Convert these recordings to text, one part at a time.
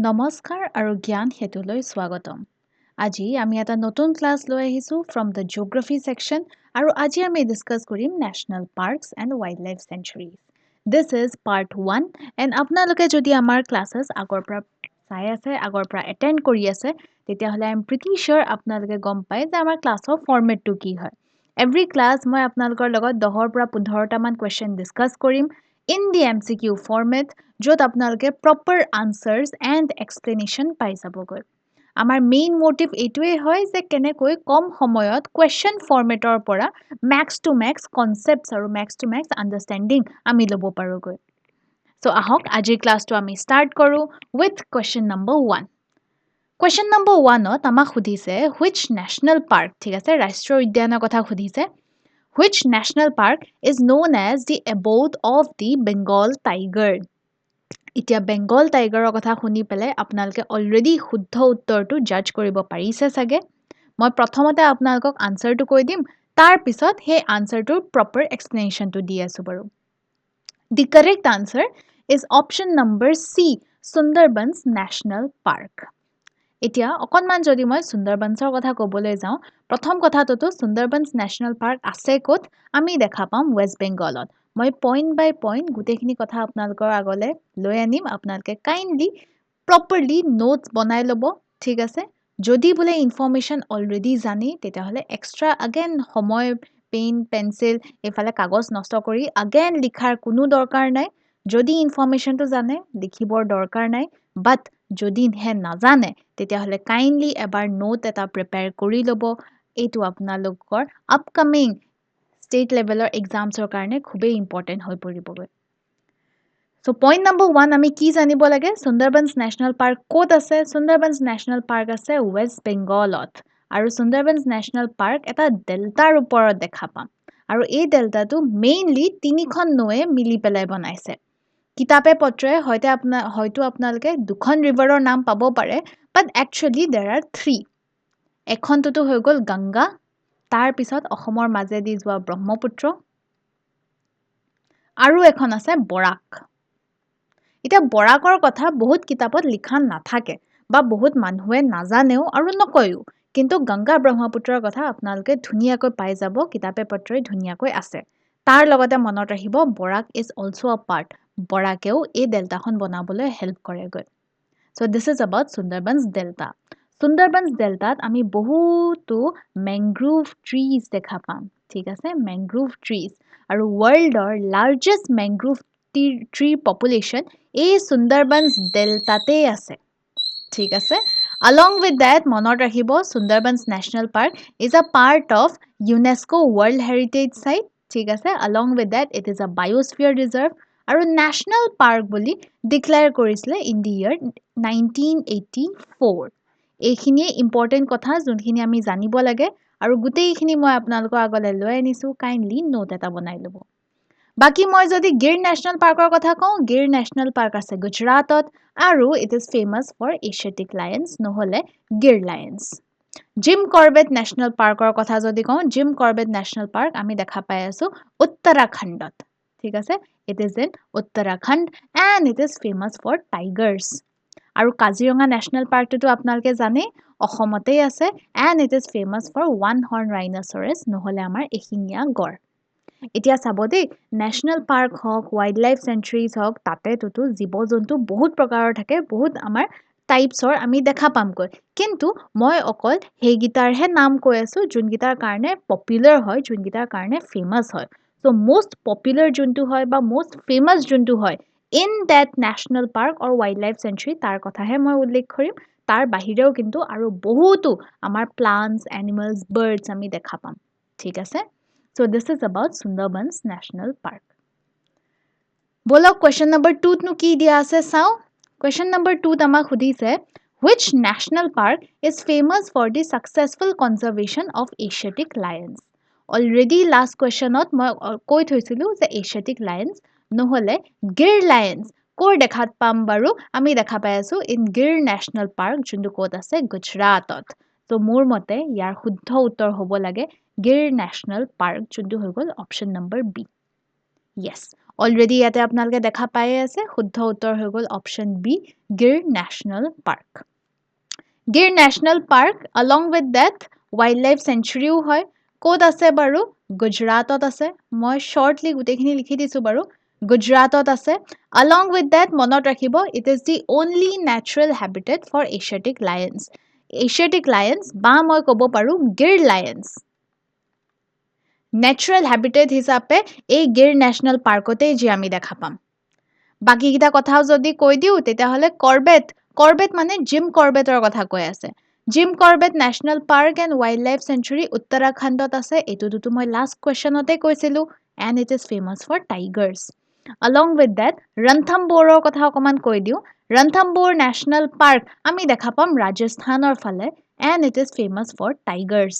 নমস্কাৰ আৰু জ্ঞান হেতুলৈ স্বাগতম। আজি আমি এটা নতুন ক্লাছ লৈ আহিছো from the geography section আৰু আজি আমি ডিসকাস কৰিম national parks and wildlife sanctuaries. This is part 1 and আপোনালোকে যদি আমাৰ ক্লাसेस আগৰ পৰা চাই আছে আগৰ পৰা এটেন্ড কৰি আছে তেতিয়াহলে I am pretty sure আপোনালোকে গম পায় যে আমাৰ ক্লাছৰ ফৰমেটটো কি হয়। Every class মই আপোনালোকৰ লগত 10 ৰ পৰা 15 টা মান question ডিসকাস কৰিম in the MCQ format য'ত আপোনালোকে proper answers and explanation পাই যাবগৈ। আমাৰ মেইন মোটিভ এইটোৱে হয় যে কেনেকৈ কম সময়ত question formatৰ পৰা max to max concepts আৰু max to max understanding আমি ল'ব পাৰোগৈ। So আহক আজিৰ ক্লাছটো আমি start কৰো with question number 1. Question number 1 ত আমাক সুধিছে which national park ঠিক আছে ৰাষ্ট্ৰীয় উদ্যানৰ কথা সুধিছে which national park is known as the abode of the Bengal tiger এতিয়া বেংগল টাইগাৰৰ কথা শুনি পেলাই আপোনালোকে অলৰেডি শুদ্ধ উত্তৰটো জাজ কৰিব পাৰিছে চাগে মই প্ৰথমতে আপোনালোকক আনসাৰটো কৈ দিম তাৰ পিছত সেই আনসাৰটোৰ প্ৰপাৰ এক্সপ্লেনেশনটো দি আছো বাৰু The correct answer is option number C Sundarbans National Park এতিয়া অকনমান যদি মই সুন্দৰবনছৰ কথা ক'বলৈ যাওঁ প্ৰথম কথাটো সুন্দৰবনছ নেশ্যনেল পাৰ্ক আছে ক'ত আমি দেখা পাম ওয়েষ্ট বেংগলত মই পইণ্ট বাই পইণ্ট গুটেখিনি কথা আপোনালোকৰ আগলে লৈ আনিম আপোনালোকে কাইন্ডলি প্ৰপাৰলি নোটস বনাই ল'ব ঠিক আছে যদি বোলে ইনফৰমেশন অলৰেডি জানি তেতিয়াহলে এক্সট্ৰা अगेन সময় পেন পেন্সিল এফালে কাগজ নষ্ট কৰি अगेन লিখাৰ কোনো দৰকাৰ নাই যদি ইনফৰমেশনটো জানে লিখিবৰ দৰকাৰ নাই বাট যদি হে নাজানে তেতিয়াহলে কাইন্ডলি এবাৰ নোট এটা প্ৰিপেয়াৰ কৰি ল'ব এইটো আপোনালোকৰ আপকামিং ষ্টেট লেভেলৰ এক্সামছৰ কাৰণে খুবেই ইম্পৰ্টেন্ট হৈ পৰিবগৈ So point number 1 আমি কি জানিব লাগে সুন্দৰবনছ নেশ্যনেল পাৰ্ক ক'ত আছে সুন্দৰবনছ নেশ্যনেল পাৰ্ক আছে ওয়েষ্ট বেংগলত আৰু সুন্দৰবনছ নেশ্যনেল পাৰ্ক এটা ডেল্টাৰ ওপৰত দেখা পাম আৰু এই ডেল্টাটো মেইনলি তিনিখন নৈ মিলি পেলাই বনাইছে কিতাপে পত্ৰে হয়তো আপোনালোকে দুখন ৰিভাৰৰ নাম পাব পাৰে but actually there are 3 এখনটো হৈ গ'ল গংগা তাৰ পিছত অসমৰ মাজেদি যোৱা ব্ৰহ্মপুত্ৰ আৰু এখন আছে বৰাক এতিয়া বৰাকৰ কথা বহুত কিতাপত লিখা নাথাকে বা বহুত মানুহে নাজানেও আৰু নকয়ও কিন্তু গংগা ব্ৰহ্মপুত্ৰৰ কথা আপোনালোকে ধুনিয়াকৈ পাই যাব কিতাপে পত্ৰই ধুনিয়াকৈ আছে তাৰ লগতে মনত ৰাখিব বৰাক is also a part বৰাকেও এই ডেল্টাখন বনাবলৈ হেল্প কৰেগৈ So this is about Sundarbans Delta. Sundarbans Delta আমি বহুতো mangrove trees দেখা পাম ঠিক আছে mangrove trees আৰু worldৰ largest mangrove tree population এই Sundarbans Deltaতে আছে ঠিক আছে Along with that মনত ৰাখিব Sundarbans National Park is a part of UNESCO World Heritage Site ঠিক আছে Along with that it is a biosphere reserve আৰু national park বুলি declare কৰিছিলে in the year 1984 এইখিনিয়ে important কথা যোনখিনি আমি জানিব লাগে আৰু গুটেইখিনি মই আপোনালোকৰ আগলৈ লৈ আনিছো কাইন্ডলি নোট এটা বনাই ল'ব বাকি মই যদি গিৰ ন্যাশনাল পাৰ্কৰ কথা কওঁ গিৰ ন্যাশনাল পাৰ্ক আছে গুজৰাটত আৰু it is famous for Asiatic lions নহলে গিৰ lions জিম কৰবেট ন্যাশনাল পাৰ্কৰ কথা যদি কওঁ জিম কৰবেট ন্যাশনাল পাৰ্ক আমি দেখা পাই আছো উত্তৰাখণ্ডত ঠিক আছে it is in Uttarakhand and it is famous for tigers আৰু কাজিৰঙা ন্যাশনাল পাৰ্কটো আপোনালোকে জানে অসমতেই আছে and it is famous for one horn rhinoceros নহলে আমাৰ এশিঙীয়া গড় এতিয়া চাব দেই ন্যাশনাল পাৰ্ক হওক ওয়াইল্ড লাইফ সেঞ্চুৰীজ হওক তাতেটো জীৱ-জন্তু বহুত প্ৰকাৰৰ থাকে বহুত আমাৰ টাইপছৰ আমি দেখা পামকৈ কিন্তু মই অকল হেগিটাৰহে নাম কৈ আছো যোনগিটাৰ কাৰণে পপুলাৰ হয় যোনগিটাৰ কাৰণে ফেমাস হয় so most popular যোনটো হয় বা most famous যোনটো হয় in that national park or wildlife sanctuary তাৰ কথাহে মই উল্লেখ কৰিম তাৰ বাহিৰেও কিন্তু আৰু বহুতো আমাৰ plants animals birds আমি দেখা পাম ঠিক আছে so this is about Sundarbans National Park বলক question number 2 ত নো কি দিয়া আছে চাও question number 2 ত আমাক সুধিছে which national park is famous for the successful conservation of Asiatic lions already last questionত মই কৈ থৈছিলো যে Asiatic lions নহলে Gir lions কৰ দেখাত পাম বাৰু আমি দেখা পাই আছো in Gir National Park যোনটো ক'ত আছে গুজৰাটত তো মোৰ মতে ইয়াৰ শুদ্ধ উত্তৰ হ'ব লাগে Gir National Park যোনটো হৈ গ'ল option number B yes already ইয়াতে আপোনালোকে দেখা পাই আছে শুদ্ধ উত্তৰ হৈ গ'ল option B Gir national park Gir national park along with that wildlife sanctuary হয় ক'ত আছে বাৰু গুজৰাটত আছে মই শৰ্টলি গুটেখিনি লিখি দিছো বাৰু গুজৰাটত আছে along with that মনত ৰাখিব it is the only natural habitat for Asiatic lions বা মই ক'ব পাৰো গিৰ lions natural habitat হিচাপে এই গিৰ নেশ্যনেল পাৰ্কতে যি আমি দেখা পাম বাকি কিটা কথাও যদি কৈ দিও তেতিয়াহলে কৰ্বেট মানে জিম কৰ্বেটৰ কথা কৈ আছে gym Corbett national park and wild life century উত্তৰাখণ্ডত আছে এইটোতো মই লাষ্ট কুৱেশ্যনতে কৈছিলো and it is famous for tigers along with that ৰন্থম্বৰৰ কথা অকমান কৈ দিও ৰন্থম্বৰ নেশ্যনেল পাৰ্ক আমি দেখা পাম ৰাজস্থানৰ ফালে and it is famous for tigers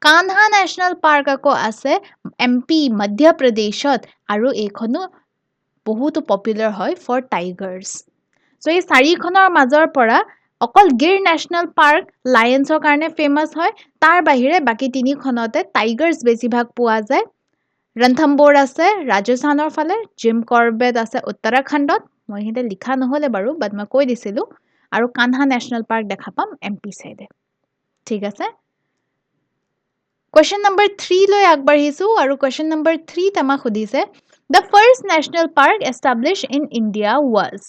Kanha national park আকৌ আছে এমপি মধ্য প্ৰদেশত আৰু এইখনো বহুত পপুলাৰ হয় ফৰ টাইগাৰ্স সো এই চাৰিখনৰ মাজৰ পৰা অকল গিৰ নেশ্যনেল পাৰ্ক লায়ন্সৰ কাৰণে ফেমাস হয় তাৰ বাহিৰে বাকি তিনিখনতে টাইগাৰ্স বেছিভাগ পোৱা যায় ৰন্থম্বৰ আছে ৰাজস্থানৰ ফালে জিম কৰ্বেট আছে উত্তৰাখণ্ডত মই হিতে লিখা নহলে বাৰু বাট মই কৈ দিছিলো আৰু কানহা নেশ্যনেল পাৰ্ক দেখা পাম এমপি সাইডে ঠিক আছে Question number 3 লৈ আগবাঢ়িছো আৰু question number 3 তামা খুদিছে The first national park established in India was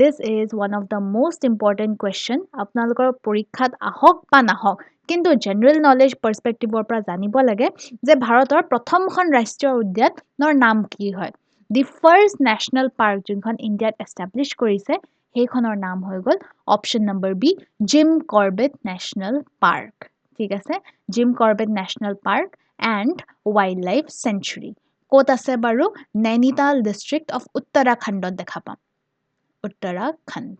This is one of the most important question আপোনালোকৰ পৰীক্ষাত আহক বা নাহক কিন্তু general knowledge perspective পৰা জানিব লাগে যে ভাৰতৰ প্ৰথমখন ৰাষ্ট্ৰীয় উদ্যানৰ নাম কি হয় The first national park যোনখন ইণ্ডিয়াত establish কৰিছে সেইখনৰ নাম হৈ গ'ল option number B Jim Corbett National Park ঠিক আছে gym Corbett national park and wild life century ক'ত আছে বাৰু নৈনিতাল ডিষ্ট্ৰিক্ট অফ উত্তৰাখণ্ডত দেখা পাম উত্তৰাখণ্ড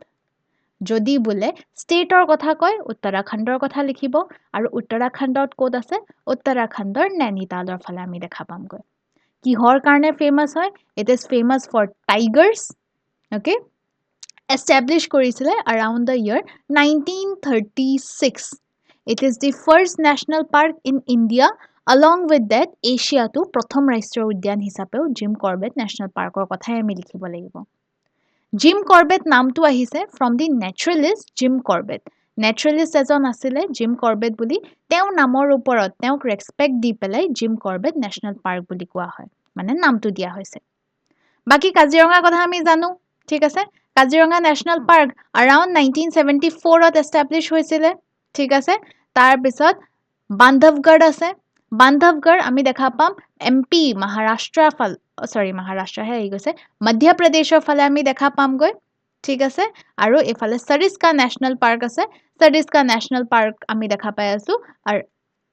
যদি বোলে ষ্টেটৰ কথা কয় উত্তৰাখণ্ডৰ কথা লিখিব আৰু উত্তৰাখণ্ডত ক'ত আছে উত্তৰাখণ্ডৰ নৈনিতালৰ ফালে আমি দেখা পামগৈ কিহৰ কাৰণে ফেমাস হয় it is famous for tigers okay establish কৰিছিলে around the year 1936 It is the first national park in India. Along with that, Asia to প্ৰথম ৰাষ্ট্ৰীয় উদ্যান হিচাপেও জিম কৰ্বেট নেশ্যনেল পাৰ্কৰ কথাই আমি লিখিব লাগিব জিম কৰ্বেট নামটো আহিছে from the naturalist gym Corbett naturalist এজন আছিলে জিম কৰ্বেট বুলি তেওঁ নামৰ ওপৰত তেওঁক ৰেসপেক্ট দি পেলাই জিম কৰ্বেট নেশ্যনেল পাৰ্ক বুলি কোৱা হয় মানে নামটো দিয়া হৈছে বাকি কাজিৰঙা কথা আমি জানো ঠিক আছে কাজিৰঙা নেশ্যনেল পাৰ্ক around 1974 ত এষ্টাব্লিছ হৈছিলে ঠিক আছে তাৰ পিছত বান্ধৱগড় আছে বান্ধৱগড় আমি দেখা পাম এমপি মহাৰাষ্ট্ৰ হে আহি গৈছে মধ্য প্ৰদেশৰ ফালে আমি দেখা পামগৈ ঠিক আছে আৰু এফালে সৰিস্কা নেশ্যনেল পাৰ্ক আছে সৰিস্কা নেশ্যনেল পাৰ্ক আমি দেখা পাই আছো আৰু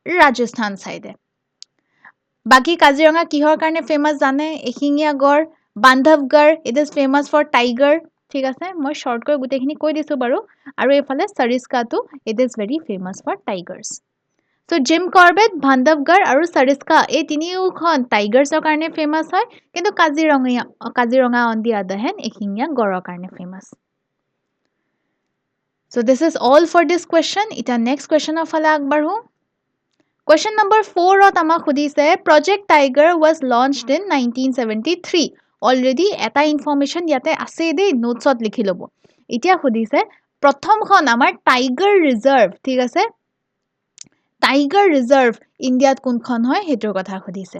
ৰাজস্থান সাইডে বাকি কাজিৰঙা কিহৰ কাৰণে ফেমাস জানে এশিঙীয়া গড় Bandhavgarh it is famous for tiger ঠিক আছে মই শৰ্ট কৈ গুটেখিনি কৈ দিছো বাৰু আৰু এফালে সৰিস্কাটো it is very famous for tigers so Jim Corbett Bandhavgarh আৰু সৰিস্কা এই তিনিওখন টাইগাৰ্সৰ কাৰণে ফেমাস হয় কিন্তু কাজিৰঙা অন দি আদাৰ হেণ্ড এশিঙীয়া গড়ৰ কাৰণে famous so this is all for this question এটা নেক্সট কুৱেশ্যনৰ ফালে আগবাঢ়ো Question number 4 ত আমাক খুদিছে Project Tiger was launched in 1973 Already এটা ইনফৰমেশন ইয়াতে আছে দেই নোটছত লিখি লব এতিয়া খুদিছে প্ৰথমখন আমাৰ টাইগাৰ ৰিজাৰ্ভ ঠিক আছে টাইগাৰ ৰিজাৰ্ভ ইণ্ডিয়াত কোনখন হয় হেতুৰ কথা খুদিছে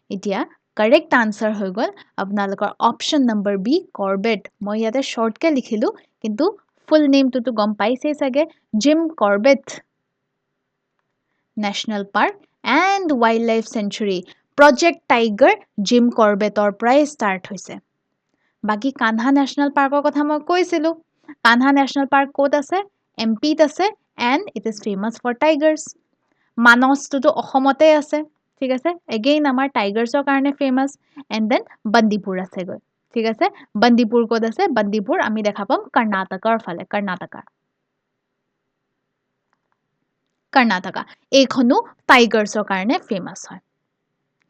এতিয়া কাৰেক্ট আনসাৰ হৈ গল আপোনালোকৰ অপচন নম্বৰ বি কৰ্বেট মই ইয়াতে শৰ্টকে লিখিলো কিন্তু ফুল নেমটো গম পাইছেই চাগে gym Corbett National Park and Wildlife Sanctuary Project Tiger Jim Corbettৰ পৰাই ষ্টাৰ্ট হৈছে বাকি কানহা নেশ্যনেল পাৰ্কৰ কথা মই কৈছিলো কানহা নেশ্যনেল পাৰ্ক ক'ত আছে এমপিত আছে and it is famous for tigers মানসটোতো অসমতে আছে ঠিক আছে এগেইন আমাৰ টাইগাৰ্সৰ কাৰণে ফেমাস and then বন্দিপুৰ আছে গৈ ঠিক আছে বন্দিপুৰ ক'ত আছে বন্দিপুৰ আমি দেখা পাম কৰ্ণাটকৰ ফালে কৰ্ণাটকা এইখনো টাইগাৰ্সৰ কাৰণে ফেমাস হয়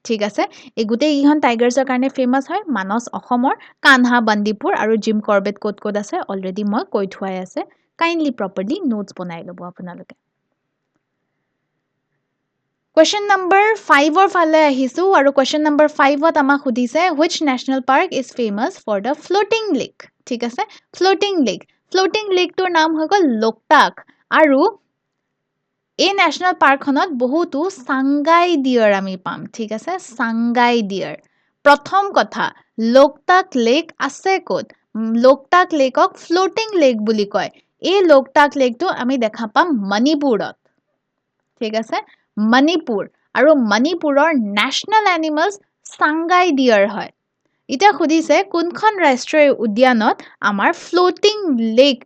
ঠিক আছে এই গুটেই ইহন টাইগাৰ্সৰ কাৰণে ফেমাস হয় মানস অসমৰ কানহা বন্দিপুৰ আৰু জিম কৰ্বেট ক'ত আছে অলৰেডি মই কৈ থোৱাই আছে কাইন্ডলি প্ৰপাৰলি নোটস বনাই লব আপোনালোকে Question number 5 or ফালে আহিছো আৰু question number 5 ত আমাক সুধিছে which national park is famous for the floating lake ঠিক আছে floating lake তোৰ নাম হৈ গ'ল লোকটাক আৰু এই ন্যাশনাল পাৰ্কখনত বহুতো সাংগাই ডিয়াৰ আমি পাম ঠিক আছে সাংগাই ডিয়াৰ প্ৰথম কথা লোকটাক লেক আছে ক'ত লোকটাক লেকক ফ্লোটিং লেক বুলি কয় এই লোকটাক লেকটো আমি দেখা পাম মণিপুৰত ঠিক আছে মণিপুৰ আৰু মণিপুৰৰ ন্যাশনাল এনিমেলস সাংগাই ডিয়াৰ হয় এটা খুদিছে কোনখন ৰাষ্ট্ৰীয় উদ্যানত আমাৰ ফ্লোটিং লেক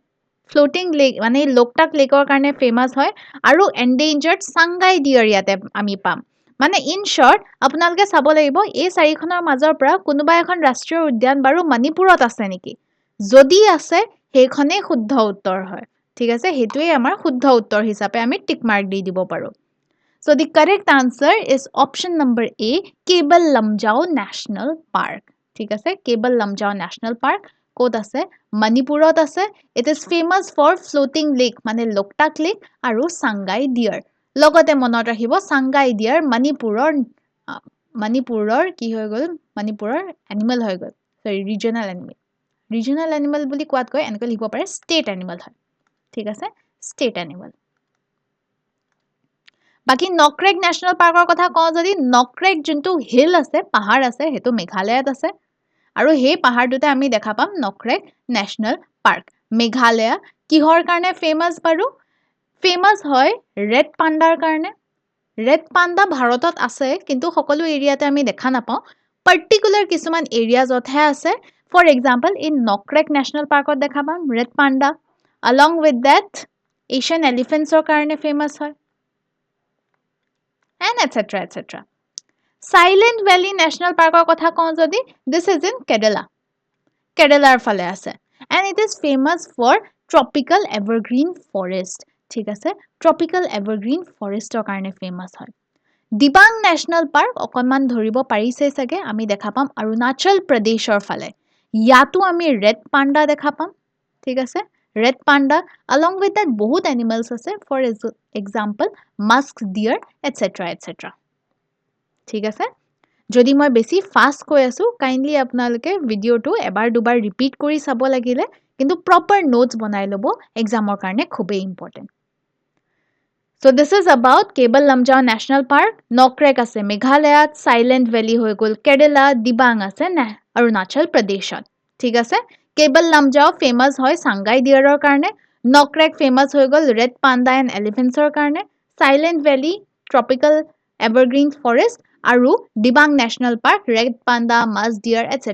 মানে লোকটাক লেকৰ কাৰণে ফেমাস হয় আৰু এন্ডেঞ্জাৰ্ড সাংগাই ডিয়াৰ ইয়াতে আমি পাম মানে ইন শৰ্ট আপোনালোকে চাব লাগিব এই চাৰিখনৰ মাজৰ পৰা কোনোবা এখন ৰাষ্ট্ৰীয় উদ্যান বাৰু মণিপুৰত আছে নেকি যদি আছে সেইখনে শুদ্ধ উত্তৰ হয় ঠিক আছে হেতুৱে আমাৰ শুদ্ধ উত্তৰ হিচাপে আমি টিক মাৰ্ক দি দিব পাৰো So the correct answer is option number A, Cable Lamjao National Park. ঠিক আছে Cable Lamjao National Park ক'ত আছে মণিপুৰত আছে it is famous for floating lake মানে লোকটাক লেক আৰু সাংগাই ডিয়াৰ লগতে মনত ৰাখিব সাংগাই ডিয়াৰ মণিপুৰৰ কি হৈ গ'ল মণিপুৰৰ এনিমেল হৈ গ'ল সৰি ৰিজনাল এনিমেল বুলি কোৱাতকৈ এনেকৈ লিখিব পাৰে ষ্টেট এনিমেল হয় ঠিক আছে ষ্টেট এনিমেল বাকি নকৰেক ন্যাশনাল পাৰ্কৰ কথা কওঁ যদি নকৰেক যোনটো হিল আছে পাহাৰ আছে হেতু মেঘালয়ত আছে আৰু সেই পাহাৰটোতে আমি দেখা পাম নকৰেক ন্যাশনাল পাৰ্ক মেঘালয় কিহৰ কাৰণে ফেমাস বাৰু ফেমাস হয় ৰেড পাণ্ডাৰ কাৰণে ৰেড পাণ্ডা ভাৰতত আছে কিন্তু সকলো এৰিয়াতে আমি দেখা নাপাওঁ পাৰ্টিকুলাৰ কিছুমান এৰিয়াজতহে আছে for example in Nokrek national পাৰ্কত দেখা পাম red panda along with that Asian এলিফেন্টছৰ কাৰণে ফেমাস হয় and etc. Silent Valley National Park কথা কওঁ যদি this is in Keralaৰ ফালে আছে and it is famous for tropical evergreen forest ঠিক আছে tropical evergreen forestৰ কাৰণে famous হয় দিবাং ন্যাশনাল পাৰ্ক অকনমান ধৰিব পাৰিছে চাগে আমি দেখা পাম অৰুণাচল প্ৰদেশৰ ফালে ইয়াতো আমি ৰেড পাণ্ডা দেখা পাম ঠিক আছে red panda along with that বহুত animals আছে for example musk deer etc ঠিক আছে যদি মই বেছি ফাস্ট কৈ আছো কাইন্ডলি আপোনালোকে ভিডিওটো এবাৰ দুবাৰ ৰিপিট কৰি চাব লাগিলে কিন্তু প্ৰপাৰ নোটস বনাই লব এক্সামৰ কাৰণে খুবেই important So this is about Cable Lamjao National Park নকৰেক আছে মেঘালয়ত সাইলেন্ট ভ্যালি হৈ গল কেৰালা দিবাং আছে অৰুণাচল প্ৰদেশত ঠিক আছে Cable Lamjao ফেমাস হয় সাংগাই ডিয়াৰৰ কাৰণে নকৰেক ফেমাস হৈ গল ৰেড পাণ্ডা এণ্ড এলিফেন্টছৰ কাৰণে সাইলেন্ট ভ্যালি ট্ৰপিক্যাল এভাৰগ্ৰীন ফৰেষ্ট আৰু Dibang national park red panda mask dear etc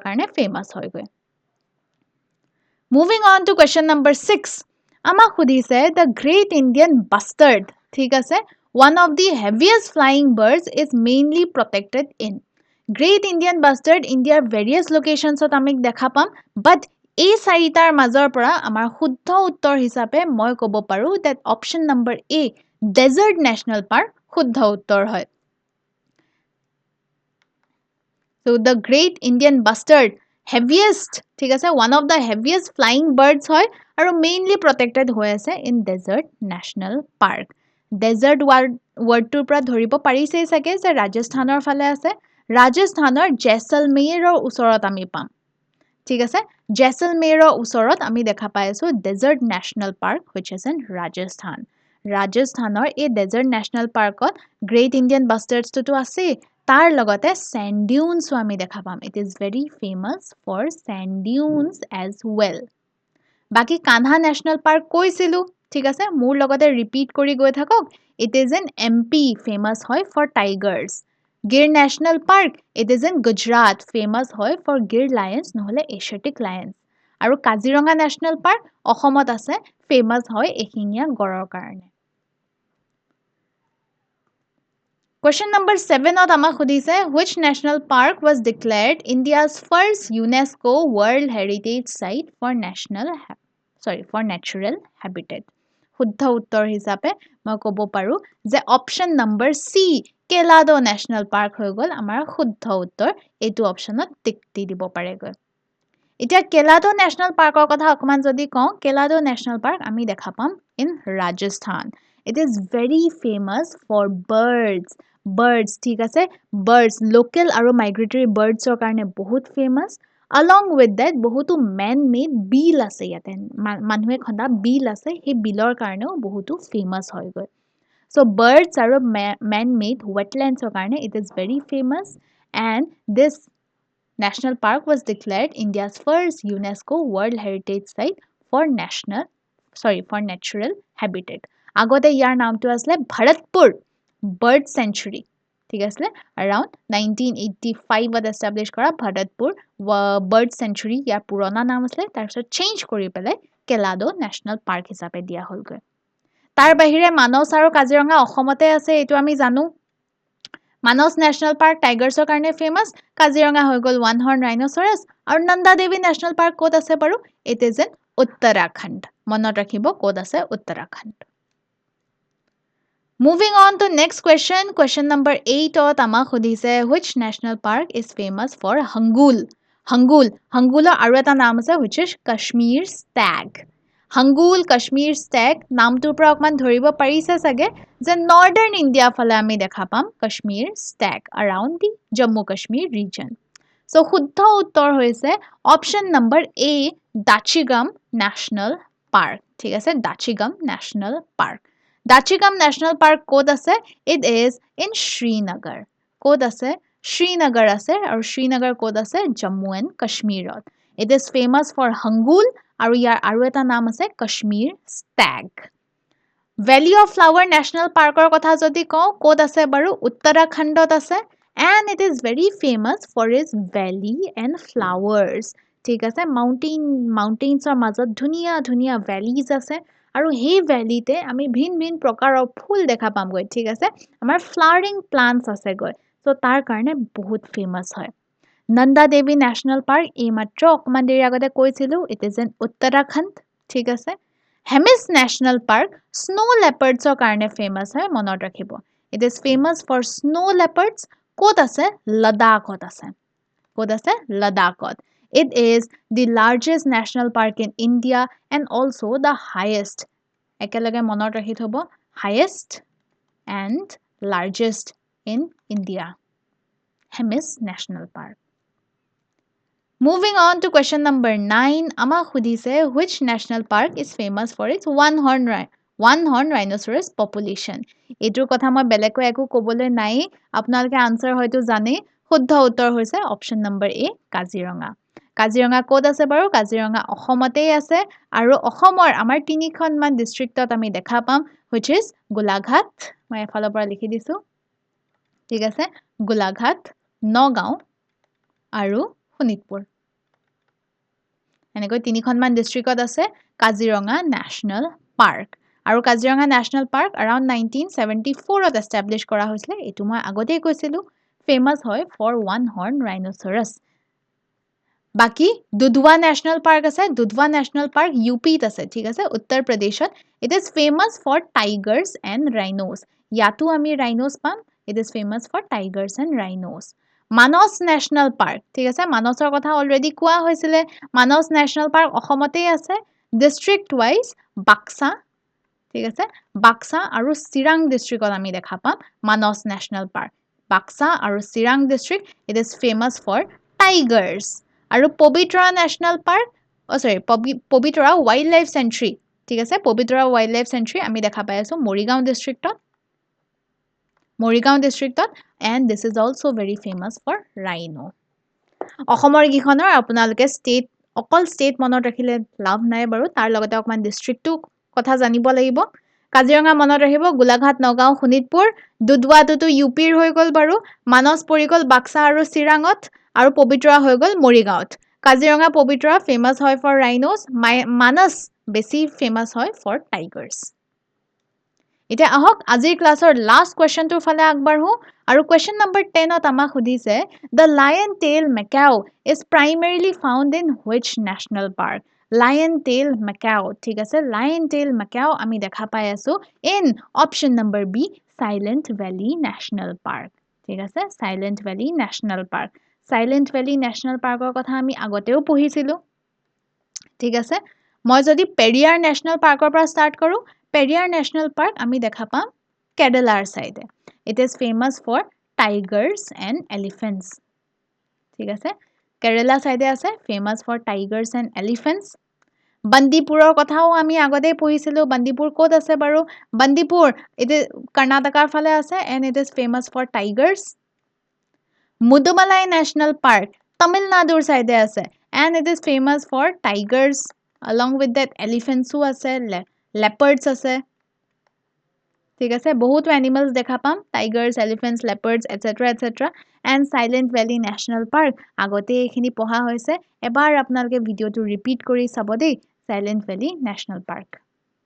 কাৰণে ফেমাস হৈ গৈ Moving on to question number 6 আমাক সুধিছে the great Indian bustard ঠিক আছে one of the heaviest flying birds is mainly protected in Great Indian bustard Indiaৰ various locations আমি দেখা পাম but এই চাৰিটাৰ মাজৰ পৰা আমাৰ শুদ্ধ উত্তৰ হিচাপে মই ক'ব পাৰো that option number A desert national park শুদ্ধ উত্তৰ হয় So the great Indian bustard heaviest ঠিক আছে one of the heaviest flying birds হয় আৰু mainly protected হৈ আছে in desert national park desert wordটোৰ পৰা ধৰিব পাৰিছে চাগে যে ৰাজস্থানৰ ফালে আছে ৰাজস্থানৰ জেসলমেৰৰ ওচৰত আমি পাম ঠিক আছে জেসলমেৰৰ ওচৰত আমি দেখা পাই আছো desert national park which is in ৰাজস্থানৰ এই desert national parkত great Indian bustards টো আছে তাৰ লগতে sand dunes আমি দেখা পাম it is very famous for sand dunes as well বাকি কানহা national park কৈছিলো ঠিক আছে মোৰ লগতে ৰিপিট কৰি গৈ থাকক it is in MP famous হয় for tigers Gir National Park it is in Gujarat famous হয় for Gir lions নহলে Asiatic lions আৰু কাজিৰঙা national park অসমত আছে famous হয় এশিঙীয়া গড়ৰ কাৰণে Question number 7 ত আমাক সুধিছে which national park was declared India's first UNESCO World Heritage Site for natural habitat শুদ্ধ উত্তৰ হিচাপে মই ক'ব পাৰো যে option number C কেলাডো national park হৈ গল আমাৰ শুদ্ধ উত্তৰ এইটো অপচনত টিক দি দিব পাৰেগৈ এতিয়া কেলাডো national parkৰ কথা অকমান যদি কওঁ কেলাডো national park আমি দেখা পাম in Rajasthan It is very famous for birds ঠিক আছে birds local আৰু migratory birds ৰ কাৰণে বহুত famous along with that বহুতো man made bill আছে ইয়াতে মানুহে খন্দা bill আছে সেই বিলৰ কাৰণেও বহুতো famous হয় গৈ so birds are man made wetlands ৰ কাৰণে it is very famous and this national park was declared India's first UNESCO World Heritage Site for natural habitat আগতে ইয়াৰ নামটো আছিল ভাৰতপুৰ bird sanctuary ঠিক আছে around 1985 ত এস্টাবলিশ কৰা ভাৰতপুৰ bird sanctuary ইয়াৰ পুৰণা নাম আছিল তাৰ পিছত চেঞ্জ কৰি পেলাই কেলাডো নেশনাল পাৰ্ক হিচাপে দিয়া হ'ল গৈ তাৰ বাহিৰে মানস আৰু কাজিৰঙা অসমতে আছে এটো আমি জানো মানস নেশনাল পাৰ্ক টাইগাৰ্ছৰ কাৰণে ফেমাস কাজিৰঙা হৈ গল ওৱান হৰ্ন ৰাইনোচৰাছ আৰু নন্দা দেৱী নেশনাল পাৰ্ক ক'ত আছে বাৰু ইট ইজ ইন উত্তৰাখণ্ড মনত ৰাখিব ক'ত আছে Uttarakhand Moving on to next question number 8 ot আমাক সুধিছে which national park is famous for Hangul আৰু এটা নাম আছে which is Kashmir stag Hangul Kashmir stag নামটোৰ পৰা অকমান ধৰিব পাৰিছে চাগে যে northern India ফালে আমি দেখা পাম Kashmir stag around the Jammu Kashmir region so শুদ্ধ উত্তৰ হৈছে option number A Dachigam National Park ঠিক আছে Dachigam National Park Dachigam National Park ক'ত আছে it is in Srinagar ক'ত আছে Srinagar আছে আৰু Srinagar ক'ত আছে Jammu and Kashmirত it is famous for Hangul আৰু ইয়াৰ আৰু এটা নাম আছে Kashmir stag Valley of Flower National Parkৰ কথা যদি কওঁ ক'ত আছে বাৰু উত্তৰাখণ্ডত আছে and it is very famous for its valley and flowers ঠিক আছে মাউণ্টেইনছৰ মাজত ধুনীয়া ধুনীয়া ভ্যালিজ আছে আৰু সেই ভ্যালিতে আমি ভিন ভিন প্ৰকাৰৰ ফুল দেখা পাম গৈ ঠিক আছে আমাৰ ফ্লাৱাৰিং প্লান্টস আছে গৈ সো তাৰ কাৰণে বহুত ফেমাস হয় নন্দা দেৱী নেশনাল পাৰ্ক এই মাত্ৰ অকমান দেৰি আগতে কৈছিলো ইট ইজ ইন উত্তৰাখণ্ড ঠিক আছে হেমিছ নেশনাল পাৰ্ক স্নো লেপাৰ্ডছৰ কাৰণে ফেমাস হয় মনত ৰাখিব it is famous for snow leopards ক'ত আছে লাডাখত আছে ক'ত আছে লাডাখত It is the largest national park in India and also the highest একেলগে মনত ৰাখি থব highest and largest in India Hemis National Park Moving on to question number 9 আমাক সুধিছে which national park is famous for its one horn rhinoceros population এটোৰ কথা মই বেলেগকৈ একো ক'বলৈ নাই আপোনালোকে আনসাৰ হয়তো জানে শুদ্ধ উত্তৰ হৈছে option number A Kaziranga Kaziranga ক'ত আছে বাৰু কাজিৰঙা অসমতেই আছে আৰু অসমৰ আমাৰ তিনিখনমান ডিস্ট্ৰিক্টত আমি দেখা পাম which is গোলাঘাট মই এফালৰ পৰা লিখি দিছো ঠিক আছে গোলাঘাট নগাঁও আৰু শোণিতপুৰ এনেকৈ তিনিখনমান ডিস্ট্ৰিক্টত আছে কাজিৰঙা নেশনাল পাৰ্ক আৰু কাজিৰঙা নেশনাল পাৰ্ক around 1974 ত এস্টাবলিশ কৰা হৈছিল এটো মই আগতেই কৈছিলো ফেমাস হয় ফৰ ওৱান হৰ্ন ৰাইনোচৰাছ বাকি দুধৱা নেশনাল পাৰ্ক আছে দুধৱা নেশনাল পাৰ্ক ইউপিত আছে ঠিক আছে উত্তৰ প্ৰদেশত it is famous for tigers and rhinos ইয়াতো আমি ৰাইনোছ পাম it is famous for tigers and rhinos Manas national park ঠিক আছে মানসৰ কথা অলৰেডি কোৱা হৈছিলে মানস নেশনাল পাৰ্ক অসমতেই আছে ডিস্ট্ৰিক্ট ওয়াইজ বাক্সা ঠিক আছে বাক্সা আৰু চিৰাং ডিস্ট্ৰিক্টত আমি দেখা পাম মানস নেশনাল পাৰ্ক বাক্সা আৰু Chirang district it is famous for tigers আৰু Pobitora national park Pobitora wildlife sanctuary ঠিক আছে পবিতৰা ওয়াইল্ড লাইফ সেঞ্চুৰী আমি দেখা পাই আছো Morigaon ডিস্ট্ৰিক্টত and this is also very famous for rhino অসমৰ গিখনৰ আপোনালোকে ষ্টেট অকল ষ্টেট মনত ৰাখিলে লাভ নাই বাৰু তাৰ লগতে অকমান ডিস্ট্ৰিক্টটো কথা জানিব লাগিব কাজিৰঙা মনত ৰাখিব গোলাঘাট নগাঁও শোণিতপুৰ দুধৱাটো ইউপিৰ হৈ গল বাৰু মানস পৰি গল বাক্সা আৰু চিৰাঙত আৰু পবিতৰা হৈ গল মৰিগাঁৱত কাজিৰঙা পবিতৰা ফেমাস হয় ফৰ ৰাইনোছ মানস বেছি ফেমাস হয় ফৰ টাইগাৰ্ছ এতিয়া আহক আজিৰ ক্লাছৰ লাষ্ট কোৱেশ্চনটোৰ ফালে আগবাঢ়ো আৰু কোৱেশ্চন নম্বৰ 10 ত আমাক সুধিছে the lion tail macaw is primarily found in which national park lion tail macaw ঠিক আছে lion tail macaw আমি দেখা পাই আছো in option number B silent valley national park ঠিক আছে silent valley national park silent valley national parkৰ কথা আমি আগতেও পঢ়িছিলো ঠিক আছে মই যদি পেৰিয়াৰ নেশনাল পাৰ্কৰ পৰা ষ্টাৰ্ট কৰো Periyar National Park আমি দেখা পাম কেৰেলাৰ সাইডে. It is famous for tigers and elephants. ঠিক আছে? কেৰেলা সাইডে আছে famous for tigers and elephants. বান্দিপুৰৰ কথাও আমি আগতে পঢ়িছিলো. বান্দিপুৰ ক'ত আছে বাৰু? বান্দিপুৰ it is কৰ্ণাটকাৰ ফালে আছে and it is famous for tigers. Mudumalai National Park Tamil Nadu side আছে and it is famous for tigers. Along with that elephants ও আছে, leopards আছে. ঠিক আছে, বহুতো animals দেখা পাম, tigers, elephants, leopards, etc. etc. and Silent Valley National Park আগতে এইখিনি পঢ়া হৈছে, এবাৰ আপোনালোকে ভিডিওটো ৰিপিট কৰি চাব দেই, Silent Valley National Park.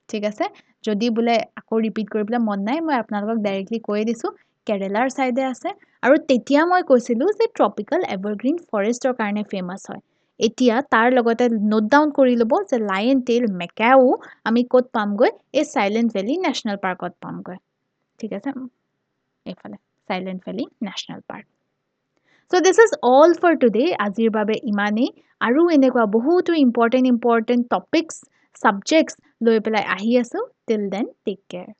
ঠিক আছে, যদি বোলে আকৌ ৰিপিট কৰিবলৈ মন নাই, মই আপোনালোকক ডাইৰেক্টলি কৈ দিছো কেৰেলাৰ সাইডে আছে আৰু তেতিয়া মই কৈছিলো যে ট্ৰপিক্যাল এভাৰগ্ৰীন ফৰেষ্টৰ কাৰণে ফেমাস হয়. এতিয়া তাৰ লগতে নোট ডাউন কৰি ল'ব যে লায়ন টেইল মেকাও আমি ক'ত পামগৈ, এই সাইলেন্ট ভেলি ন্যাশনাল পাৰ্কত পামগৈ. ঠিক আছে, এইফালে silent valley national park. So this is all for today. আজিৰ বাবে ইমানেই, আৰু এনেকুৱা বহুতো important topics, subjects লৈ পেলাই আহি আছো. Till then, take care.